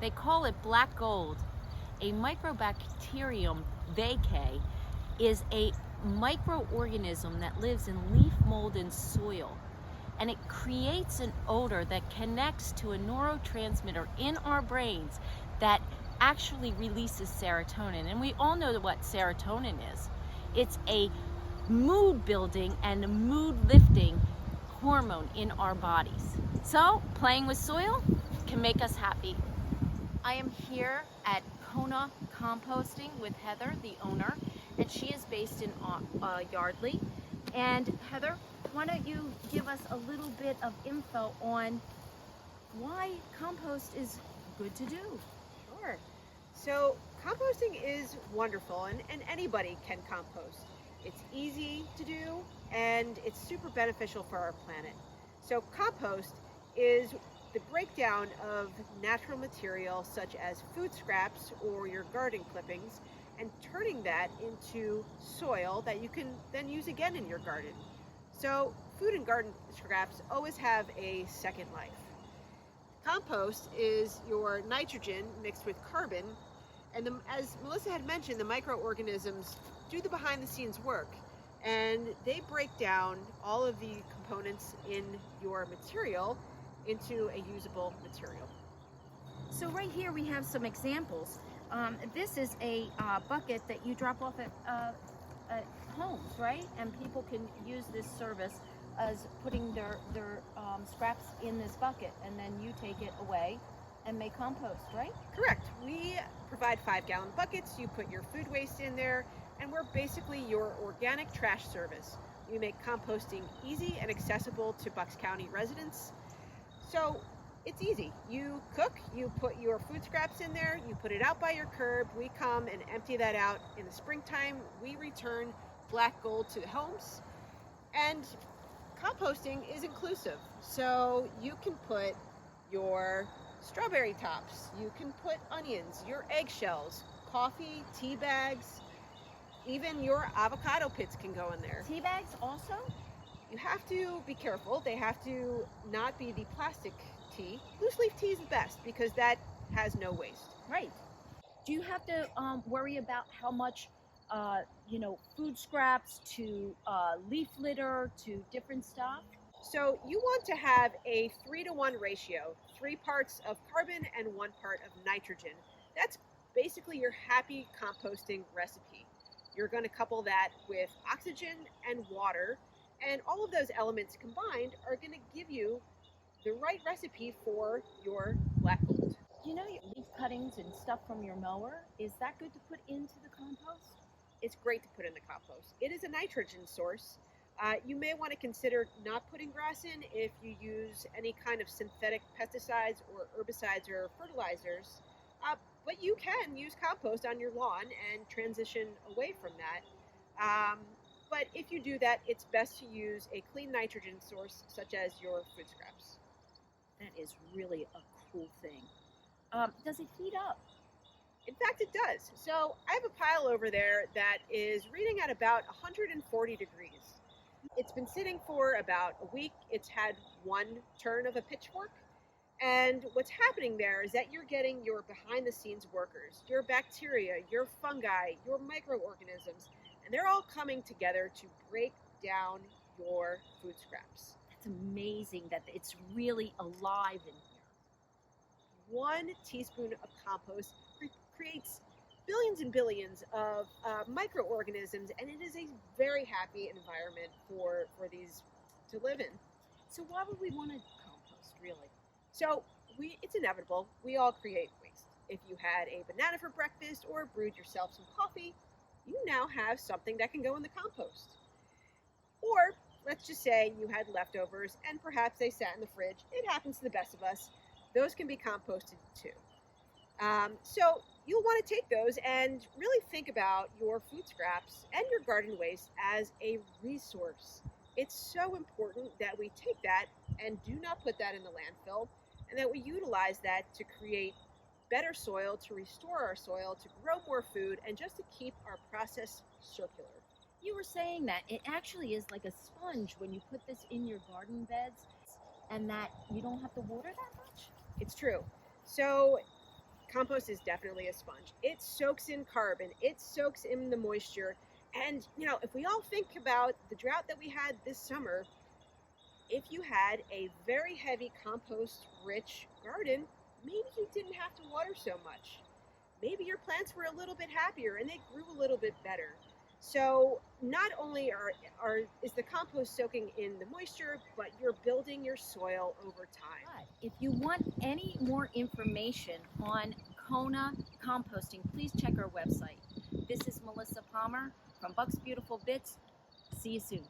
They call it black gold. A microbacterium vacay is a microorganism that lives in leaf mold and soil, and it creates an odor that connects to a neurotransmitter in our brains that actually releases serotonin. And we all know what serotonin is. It's a mood building and mood lifting hormone in our bodies. So playing with soil can make us happy. I am here at Kona Composting with Heather, the owner, and she is based in Yardley. And Heather, why don't you give us a little bit of info on why compost is good to do? Sure. So composting is wonderful, and anybody can compost. It's easy to do and it's super beneficial for our planet. So compost is the breakdown of natural material such as food scraps or your garden clippings and turning that into soil that you can then use again in your garden. So food and garden scraps always have a second life. Compost is your nitrogen mixed with carbon, and as Melissa had mentioned, the microorganisms do the behind the scenes work, and they break down all of the components in your material into a usable material. So right here we have some examples. This is a bucket that you drop off at homes, right? And people can use this service as putting their scraps in this bucket, and then you take it away and make compost, right? Correct. We provide 5-gallon buckets. You put your food waste in there, and we're basically your organic trash service. We make composting easy and accessible to Bucks County residents. So it's easy. You cook, you put your food scraps in there, you put it out by your curb. We come and empty that out in the springtime. We return black gold to the homes. And composting is inclusive. So you can put your strawberry tops, you can put onions, your eggshells, coffee, tea bags, even your avocado pits can go in there. Tea bags also? You have to be careful. They have to not be the plastic tea. Loose leaf tea is the best because that has no waste. Right. Do you have to worry about how much food scraps to leaf litter to different stuff? So you want to have a 3-to-1 ratio, 3 parts of carbon and 1 part of nitrogen. That's basically your happy composting recipe. You're going to couple that with oxygen and water, and all of those elements combined are going to give you the right recipe for your black gold. You know, your leaf cuttings and stuff from your mower, is that good to put into the compost? It's great to put in the compost. It is a nitrogen source. You may want to consider not putting grass in if you use any kind of synthetic pesticides or herbicides or fertilizers, but you can use compost on your lawn and transition away from that. But if you do that, it's best to use a clean nitrogen source such as your food scraps. That is really a cool thing. Does it heat up? In fact, it does. So I have a pile over there that is reading at about 140 degrees. It's been sitting for about a week. It's had 1 turn of a pitchfork. And what's happening there is that you're getting your behind the scenes workers, your bacteria, your fungi, your microorganisms, and they're all coming together to break down your food scraps. That's amazing that it's really alive in here. 1 teaspoon of compost creates billions and billions of microorganisms, and it is a very happy environment for these to live in. So why would we want to compost, really? So it's inevitable. We all create waste. If you had a banana for breakfast or brewed yourself some coffee, you now have something that can go in the compost. Or let's just say you had leftovers and perhaps they sat in the fridge. It happens to the best of us. Those can be composted too. So you'll want to take those and really think about your food scraps and your garden waste as a resource. It's so important that we take that and do not put that in the landfill, and that we utilize that to create better soil, to restore our soil, to grow more food, and just to keep our process circular. You were saying that it actually is like a sponge when you put this in your garden beds, and that you don't have to water that much? It's true. So compost is definitely a sponge. It soaks in carbon, it soaks in the moisture. And, if we all think about the drought that we had this summer, if you had a very heavy compost-rich garden, maybe you didn't have to water so much. Maybe your plants were a little bit happier and they grew a little bit better. So not only is the compost soaking in the moisture, but you're building your soil over time. But if you want any more information on Kona composting, please check our website. This is Melissa Palmer from Buck's Beautiful Bits. See you soon.